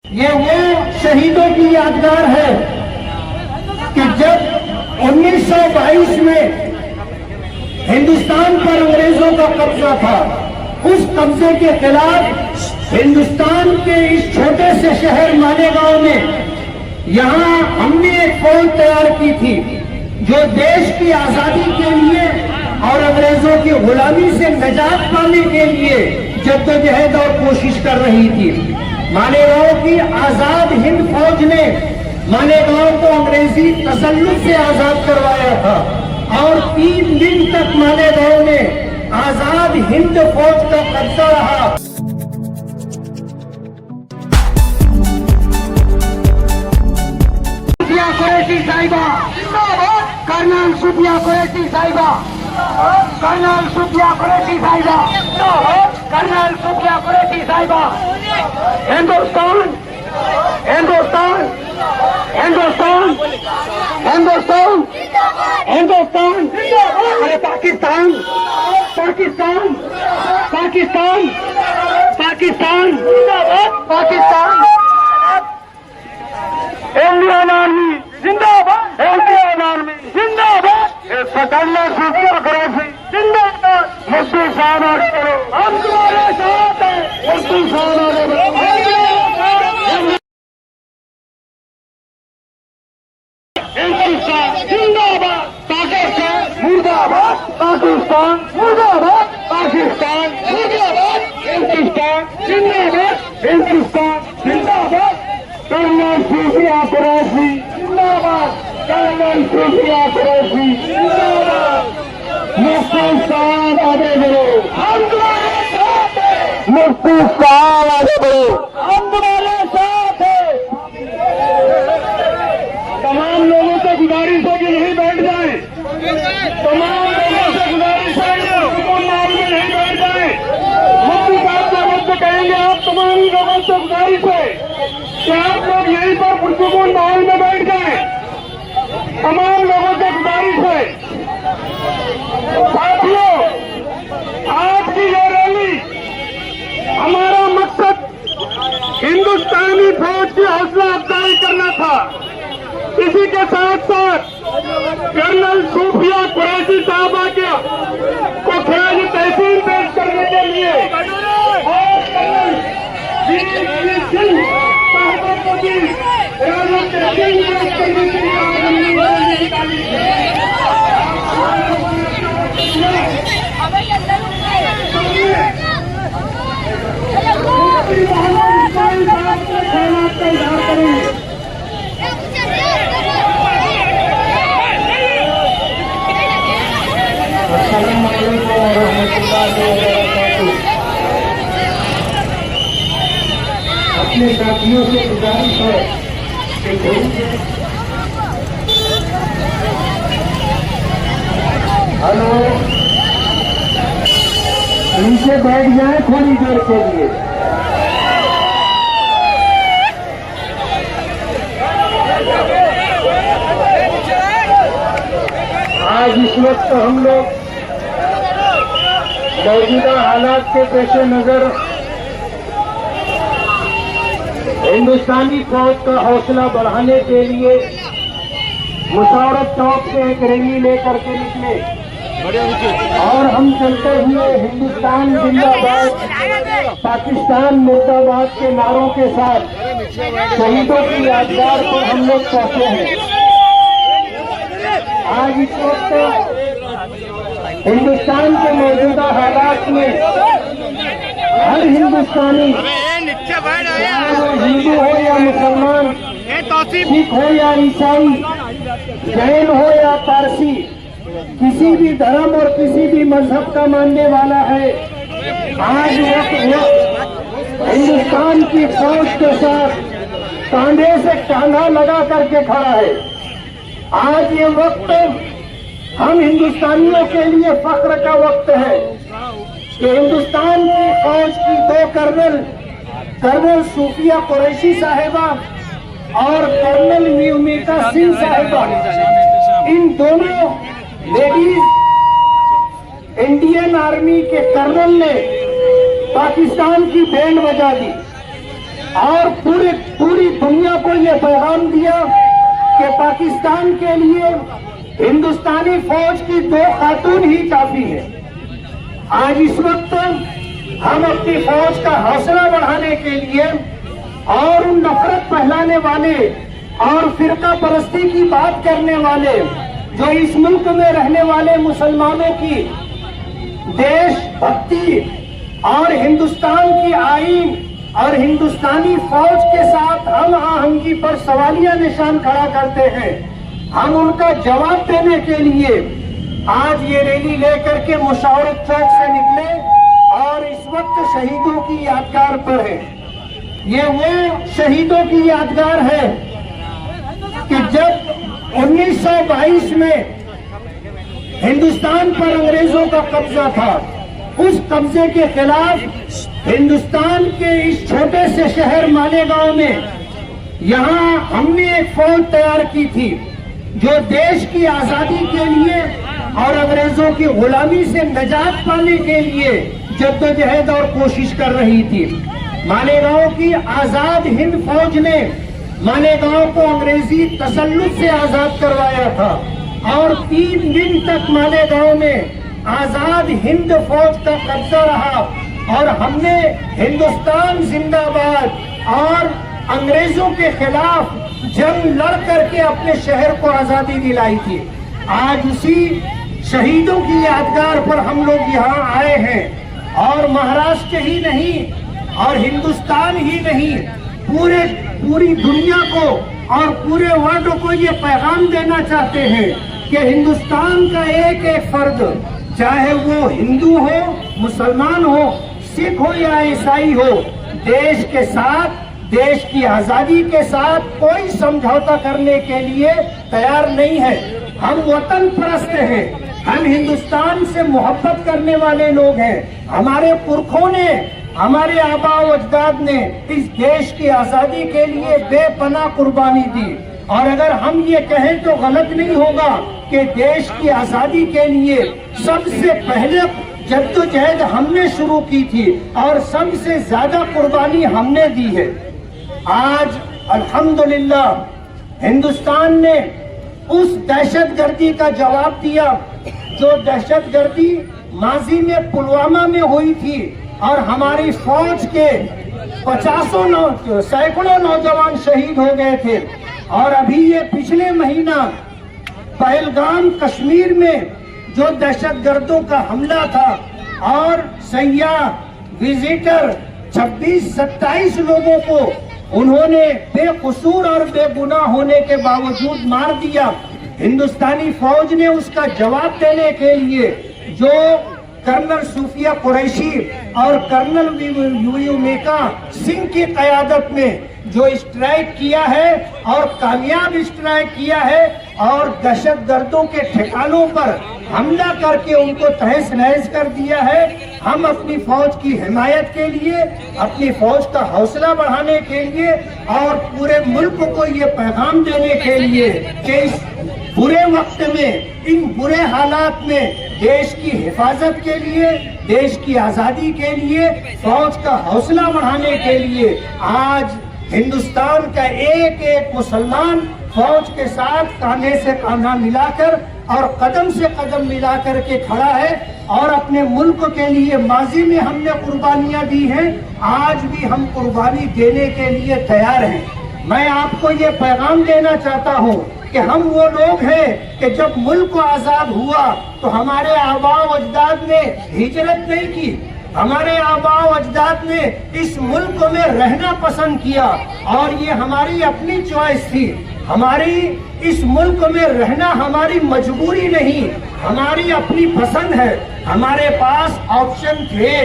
ये वो शहीदों की यादगार है कि जब 1922 में हिंदुस्तान पर अंग्रेजों का कब्जा था, उस कब्जे के खिलाफ हिंदुस्तान के इस छोटे से शहर मालेगांव में यहां हमने एक फौज तैयार की थी जो देश की आजादी के लिए और अंग्रेजों की गुलामी से निजात पाने के लिए जद्दोजहद और कोशिश कर रही थी। मालेगांव की आजाद हिंद फौज ने मालेगांव को अंग्रेजी तसल्लुत से आजाद करवाया था और 3 दिन तक मालेगांव में आजाद हिंद फौज का कब्जा रहा। कुरैशी साहिबा जिंदाबाद, कर्नल सुफिया कुरैशी साहिबा, कर्नल सुफिया कुरैशी साहिबा जिंदाबाद, कर्नल सुफिया कुरैशी साहिबा। हिंदुस्तान हिंदुस्तान हिंदुस्तान हिंदुस्तान हिंदुस्तान, अरे पाकिस्तान पाकिस्तान पाकिस्तान पाकिस्तान जिंदाबाद, पाकिस्तान। इंडियन आर्मी जिंदाबाद, इंडियन आर्मी जिंदाबाद, कर्नल सुफिया कुरैशी जिंदाबाद। मुफ्ती साहब आगे बढ़ो, हम तुम्हारे साथ हैं। मुफ्ती साहब आगे बढ़ो। हिंदुस्तान जिंदाबाद, पाकिस्तान मुर्दाबाद, पाकिस्तान मुर्दाबाद, पाकिस्तान मुर्दाबाद, हिंदुस्तान जिंदाबाद, हिंदुस्तान जिंदाबाद। कर्नल सुफिया कुरैशी जिंदाबाद, कर्नल सुफिया कुरैशी जिंदाबाद। मुफ्ती साहब आगे बढ़ो, हम तुम्हारे साथ हैं। मुफ्ती साहब आगे बढ़ो, हम तुम्हारे साथ हैं। तमाम लोगों से गुजारिश है कि यहीं बैठ जाएं। तमाम लोगों से गुजारिश है कि माहौल में यहीं बैठ जाएं। मुफ्ती साहब से वक्त कहेंगे, आप तमाम लोगों से गुजारिश है कि आप लोग यहीं पर पुरसुकून माहौल में बैठ जाएं। तमाम लोगों से गुजारिश है। साथियों, आज की ये रैली, हमारा मकसद हिंदुस्तानी फौज की हौसला अफजाई करना था। इसी के साथ साथ कर्नल सुफिया कुरैशी साहबा को खराज तहसीन पेश करने के लिए और कर्नल सिंह साहबा को भी खराज तहसीन पेश करने के लिए आज हमने रैली निकाली है। अपने साथियों से गुजारिश है कि हेलो, नीचे बैठ जाए थोड़ी देर के लिए। आज इस वक्त हम लोग मौजूदा हालात के पेश नजर हिंदुस्तानी फौज का हौसला बढ़ाने के लिए मुशावरत चौक से एक रैली लेकर के निकले और हम चलते हुए हिंदुस्तान जिंदाबाद, पाकिस्तान मुर्दाबाद के नारों के साथ शहीदों की यादगार पर हम लोग पहुंचे हैं। आज इस वक्त हिंदुस्तान के मौजूदा हालात में हर हिंदुस्तानी, हिंदू हो या मुसलमान, सिख हो या ईसाई, जैन हो या पारसी, किसी भी धर्म और किसी भी मजहब का मानने वाला है, आज वक्त हिंदुस्तान की फौज के साथ कांधे से कांधा लगा करके खड़ा है। आज ये वक्त हम हिंदुस्तानियों के लिए फख्र का वक्त है कि हिंदुस्तान की फौज की 2 कर्नल सुफिया कुरैशी साहिबा और कर्नल मीता सिंह साहिबा, इन दोनों लेडीज इंडियन आर्मी के कर्नल ने पाकिस्तान की बैंड बजा दी। और पूरी दुनिया को ये पैगाम दिया कि पाकिस्तान के लिए हिंदुस्तानी फौज की 2 खातून ही काफी है। आज इस वक्त हम अपनी फौज का हौसला बढ़ाने के लिए और उन नफरत फैलाने वाले और फिरका परस्ती की बात करने वाले जो इस मुल्क में रहने वाले मुसलमानों की देशभक्ति और हिंदुस्तान की आईन और हिंदुस्तानी फौज के साथ हम आहंगी पर सवालिया निशान खड़ा करते हैं, हम उनका जवाब देने के लिए आज ये रैली लेकर के मुशावरत चौक से निकले और इस वक्त शहीदों की यादगार पर है। ये वो शहीदों की यादगार है कि जब 1922 में हिंदुस्तान पर अंग्रेजों का कब्जा था, उस कब्जे के खिलाफ हिंदुस्तान के इस छोटे से शहर मालेगांव में यहाँ हमने एक फौज तैयार की थी जो देश की आजादी के लिए और अंग्रेजों की गुलामी से निजात पाने के लिए जद्दोजहद और कोशिश कर रही थी। मालेगांव की आजाद हिंद फौज ने मालेगांव को अंग्रेजी तसल्लुत से आजाद करवाया था और 3 दिन तक मालेगांव में आजाद हिंद फौज का कब्जा रहा और हमने हिंदुस्तान जिंदाबाद और अंग्रेजों के खिलाफ जंग लड़ करके अपने शहर को आजादी दिलाई थी। आज उसी शहीदों की यादगार पर हम लोग यहाँ आए हैं और महाराष्ट्र ही नहीं और हिंदुस्तान ही नहीं पूरी दुनिया को और पूरे वर्ल्ड को ये पैगाम देना चाहते हैं कि हिंदुस्तान का एक एक फर्द, चाहे वो हिंदू हो, मुसलमान हो, सिख हो या ईसाई हो, देश के साथ, देश की आजादी के साथ कोई समझौता करने के लिए तैयार नहीं है। हम वतन परस्त हैं, हम हिंदुस्तान से मोहब्बत करने वाले लोग हैं। हमारे पुरखों ने, हमारे आबा व अजदाद ने इस देश की आजादी के लिए बेपनाह कुर्बानी दी और अगर हम ये कहें तो गलत नहीं होगा कि देश की आजादी के लिए सबसे पहले जद्दोजहद हमने शुरू की थी और सबसे ज्यादा कुर्बानी हमने दी है। आज अल्हम्दुलिल्लाह हिंदुस्तान ने उस दहशतगर्दी का जवाब दिया जो दहशतगर्दी माजी में पुलवामा में हुई थी और हमारी फौज के सैकड़ों नौजवान शहीद हो गए थे। और अभी ये पिछले महीना पहलगाम कश्मीर में जो दहशतगर्दों का हमला था और सयाह विजिटर 26-27 लोगों को उन्होंने बेकसूर और बेगुनाह होने के बावजूद मार दिया। हिंदुस्तानी फौज ने उसका जवाब देने के लिए जो कर्नल सूफिया कुरैशी और कर्नल यूमेका सिंह की क़यादत में जो स्ट्राइक किया है और कामयाब स्ट्राइक किया है और दहशतगर्दों के ठिकानों पर हमला करके उनको तहस नहस कर दिया है। हम अपनी फौज की हिमायत के लिए, अपनी फौज का हौसला बढ़ाने के लिए और पूरे मुल्क को ये पैगाम देने के लिए कि इस बुरे वक्त में, इन बुरे हालात में देश की हिफाजत के लिए, देश की आजादी के लिए, फौज का हौसला बढ़ाने के लिए आज हिंदुस्तान का एक एक मुसलमान फौज के साथ कांधे से कांधा मिलाकर और कदम से कदम मिलाकर के खड़ा है और अपने मुल्क के लिए माजी में हमने कुर्बानियां दी हैं, आज भी हम कुर्बानी देने के लिए तैयार हैं। मैं आपको ये पैगाम देना चाहता हूँ कि हम वो लोग हैं कि जब मुल्क आजाद हुआ तो हमारे आबा व अजदाद ने हिजरत नहीं की, हमारे आबा व अजदाद ने इस मुल्क में रहना पसंद किया और ये हमारी अपनी चॉइस थी। हमारी इस मुल्क में रहना हमारी मजबूरी नहीं, हमारी अपनी पसंद है। हमारे पास ऑप्शन थे,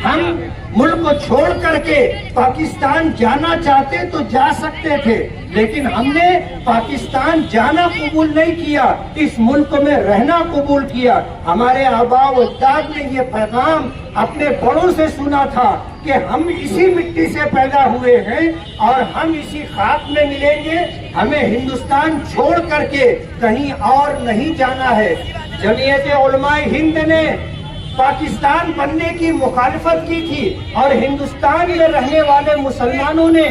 हम मुल्क को छोड़ करके पाकिस्तान जाना चाहते तो जा सकते थे, लेकिन हमने पाकिस्तान जाना कबूल नहीं किया, इस मुल्क में रहना कबूल किया। हमारे आबा व अजदाद ने ये पैगाम अपने बड़ों से सुना था कि हम इसी मिट्टी से पैदा हुए हैं और हम इसी खाक में मिलेंगे, हमें हिंदुस्तान छोड़ करके कहीं और नहीं जाना है। जमीयत उलमाए हिंद ने पाकिस्तान बनने की मुखालिफत की थी और हिंदुस्तान में रहने वाले मुसलमानों ने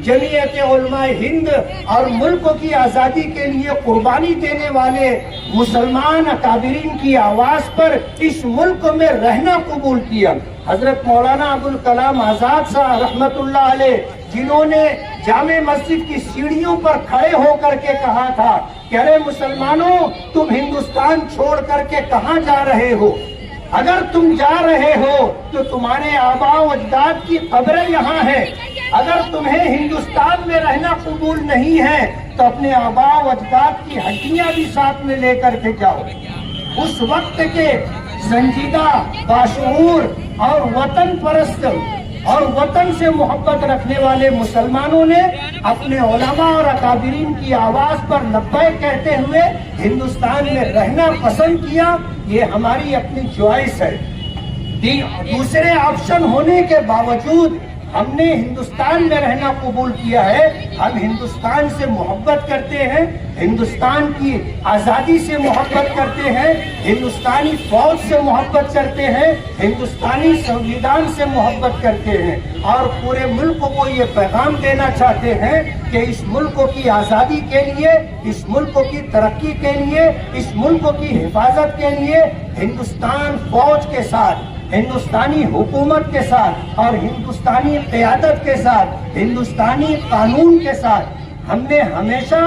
जमीयत उलमा हिंद और मुल्क की आज़ादी के लिए कुर्बानी देने वाले मुसलमान अकाबिरीन की आवाज़ पर इस मुल्क में रहना कबूल किया। हजरत मौलाना अबुल कलाम आज़ाद साहब रहमतुल्लाह अलैह, जिन्होंने जामे मस्जिद की सीढ़ियों पर खड़े होकर के कहा था कि अरे मुसलमानों, तुम हिंदुस्तान छोड़ करके कहाँ जा रहे हो? अगर तुम जा रहे हो तो तुम्हारे आबा अजदाद की कब्रें यहाँ है। अगर तुम्हें हिंदुस्तान में रहना कबूल नहीं है तो अपने आबा अजदाद की हड्डियां भी साथ में लेकर के जाओ। उस वक्त के संजीदा, बाशऊर और वतन परस्त और वतन से मोहब्बत रखने वाले मुसलमानों ने अपने उलमा और अकाबिरीन की आवाज पर लब्बैक कहते हुए हिंदुस्तान में रहना पसंद किया। ये हमारी अपनी चॉइस है। दूसरे ऑप्शन होने के बावजूद हमने हिंदुस्तान में रहना कबूल किया है। हम हिंदुस्तान से मोहब्बत करते हैं, हिंदुस्तान की आज़ादी से मोहब्बत करते हैं, हिंदुस्तानी फौज से मोहब्बत करते हैं, हिंदुस्तानी संविधान से मोहब्बत करते हैं और पूरे मुल्क को ये पैगाम देना चाहते हैं कि इस मुल्क की आज़ादी के लिए, इस मुल्क की तरक्की के लिए, इस मुल्क की हिफाजत के लिए हिंदुस्तान फौज के साथ, हिंदुस्तानी हुकूमत के साथ और हिंदुस्तानी क़यादत के साथ, हिंदुस्तानी कानून के साथ हमने हमेशा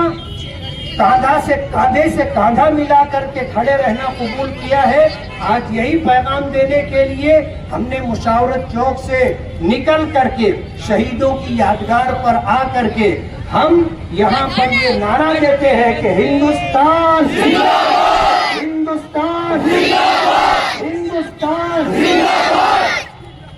कांधे से कांधा मिला करके खड़े रहना कबूल किया है। आज यही पैगाम देने के लिए हमने मुशावरत चौक से निकल करके शहीदों की यादगार पर आ करके हम यहाँ पर ये नारा देते हैं कि हिंदुस्तान जिंदाबाद, हिंदुस्तान जिंदाबाद, हिंदुस्तान जिंदाबाद,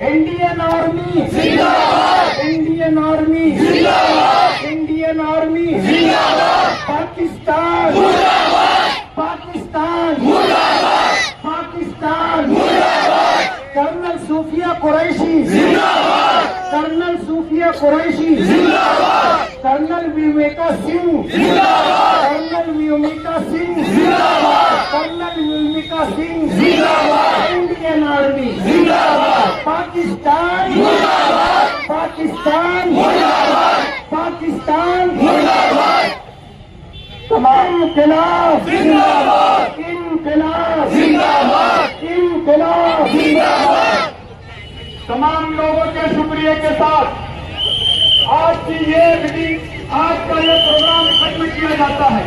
इंडियन आर्मी जिंदाबाद, इंडियन आर्मी जिंदाबाद, इंडियन आर्मी जिंदाबाद, पाकिस्तान मुर्दाबाद, पाकिस्तान मुर्दाबाद, पाकिस्तान मुर्दाबाद, कर्नल सूफिया कुरैशी जिंदाबाद, कर्नल सूफिया कुरैशी जिंदाबाद, कर्नल विवेका सिंह जिंदाबाद, कर्नल विवेका सिंह जिंदाबाद, कर्नल विवेका सिंह जिंदाबाद, इंडियन आर्मी जिंदाबाद, पाकिस्तान मुर्दाबाद, पाकिस्तान मुर्दाबाद, पाकिस्तान मुर्दाबाद, तमाम इनकलाब जिंदाबाद, इनकलाब जिंदाबाद, इनकलाब जिंदाबाद। तमाम लोगों के शुक्रिया के साथ आज की ये मीटिंग, आज का ये प्रोग्राम खत्म किया जाता है।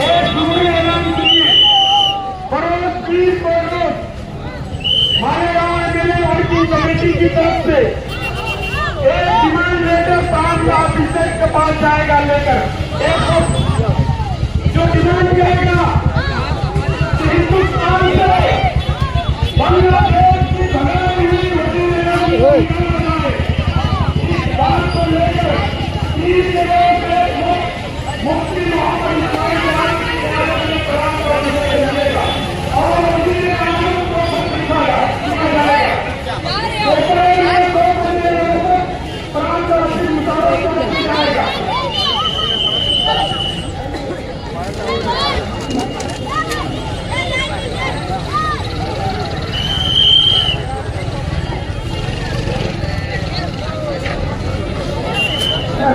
एक जरूरी ऐलान सुनिए। बरोज 20 बरोज मालेगांव एमएलए वर्किंग कमेटी की तरफ से एक डिमांड लेटर प्रांत ऑफिसर के पास जाएगा लेकर। एक जो डिमांड करेगा कि हिंदुस्तान से बांग्लादेश की भगाई हुई होती इस बात को लेकर 30 जगह से मुफ्ती वहां पर मिलेगा और उसी कानून को लिखा जाएगा। प्रांत राष्ट्रीय मुताबिक को जाएगा।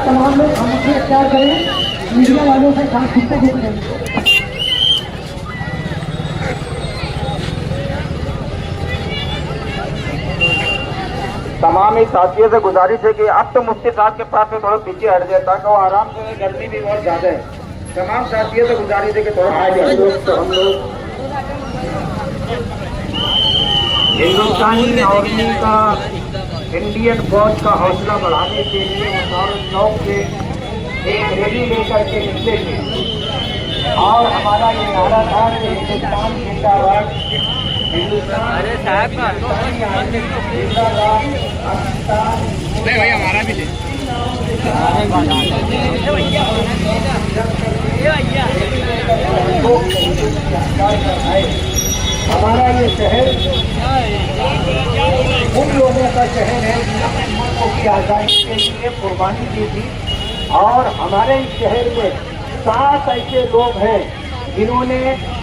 तमाम लोग हमसे प्यार करें, मीडिया वालों से काम खुद को करें। तमाम ही साथियों से गुजारिश है कि अब तो मुफ्ती साहब के पास में थोड़ा पीछे हट जाए ताकि वो आराम से, गर्मी भी बहुत ज्यादा है। तमाम साथियों से गुजारिश है कि थोड़ा हम लोग हिंदुस्तानी आर्मी का, इंडियन फौज का हौसला बढ़ाने के लिए मुशावरत चौक से एक रैली लेकर के निकले थे और हमारा ये नारा था कि हिंदुस्तान जिंदाबाद, हिंदुस्तान जिंदाबाद, पाकिस्तान नहीं भाई हमारा भी ले। हमारा ये शहर उन लोगों का शहर है जिन्होंने मुल्क की आज़ादी के लिए कुर्बानी दी थी और हमारे इस शहर में 7 ऐसे लोग हैं जिन्होंने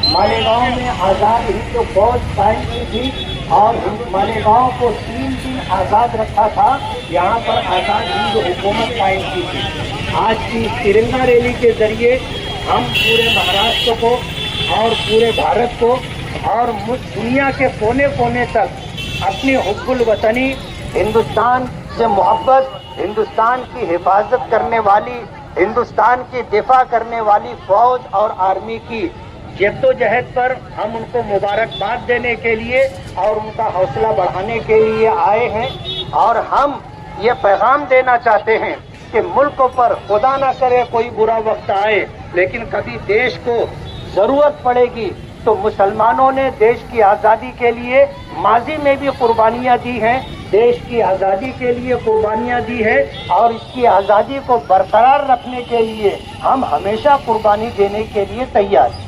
मालेगांव में आज़ाद हिंद फौज कायम की थी और मालेगांव को 3 दिन आज़ाद रखा था, यहाँ पर आज़ाद हिंद हुकूमत कायम की थी। आज की तिरंगा रैली के जरिए हम पूरे महाराष्ट्र को और पूरे भारत को और दुनिया के कोने कोने तक अपनी हुब्बुल वतनी, हिंदुस्तान से मोहब्बत, हिंदुस्तान की हिफाजत करने वाली, हिंदुस्तान की दिफा करने वाली फौज और आर्मी की जद्दोजहद पर हम उनको मुबारकबाद देने के लिए और उनका हौसला बढ़ाने के लिए आए हैं। और हम ये पैगाम देना चाहते हैं कि मुल्क पर खुदा ना करे कोई बुरा वक्त आए, लेकिन कभी देश को जरूरत पड़ेगी तो मुसलमानों ने देश की आज़ादी के लिए माजी में भी कुर्बानियाँ दी हैं, देश की आज़ादी के लिए कुर्बानियाँ दी है और इसकी आज़ादी को बरकरार रखने के लिए हम हमेशा कुर्बानी देने के लिए तैयार हैं।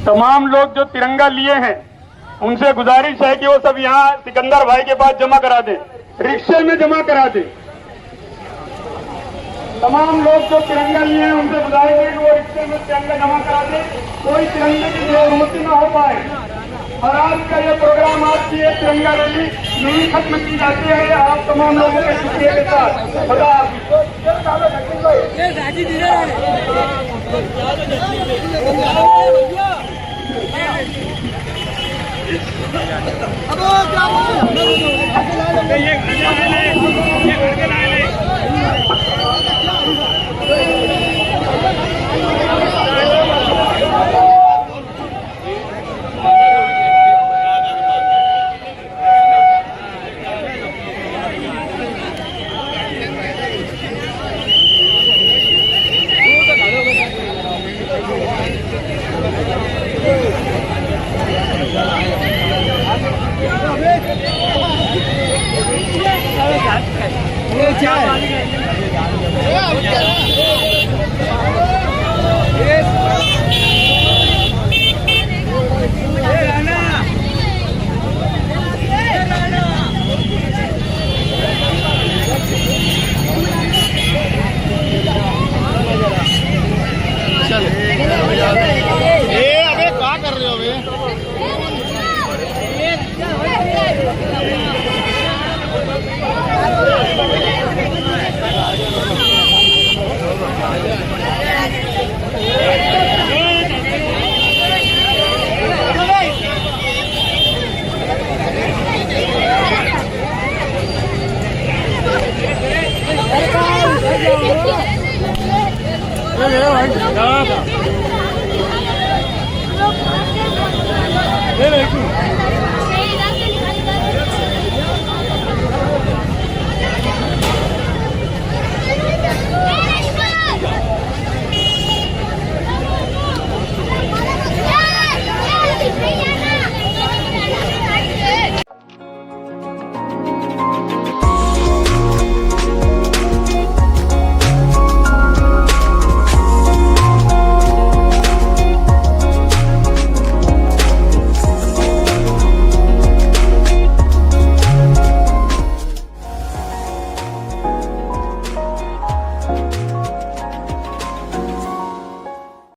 तमाम लोग जो तिरंगा लिए हैं उनसे गुजारिश है कि वो सब यहाँ सिकंदर भाई के पास जमा करा दें, रिक्शे में जमा करा दें। तमाम लोग जो तिरंगा लिए हैं उनसे गुजारिश है कि वो रिक्शे में तिरंगा जमा करा दें, कोई तिरंगे की जरूरत ना हो पाए। और आज का ये प्रोग्राम, आज की ये तिरंगा रैली नहीं खत्म की जाती है। आप तमाम लोगों के शुक्रिया के साथ खुदा Hadi.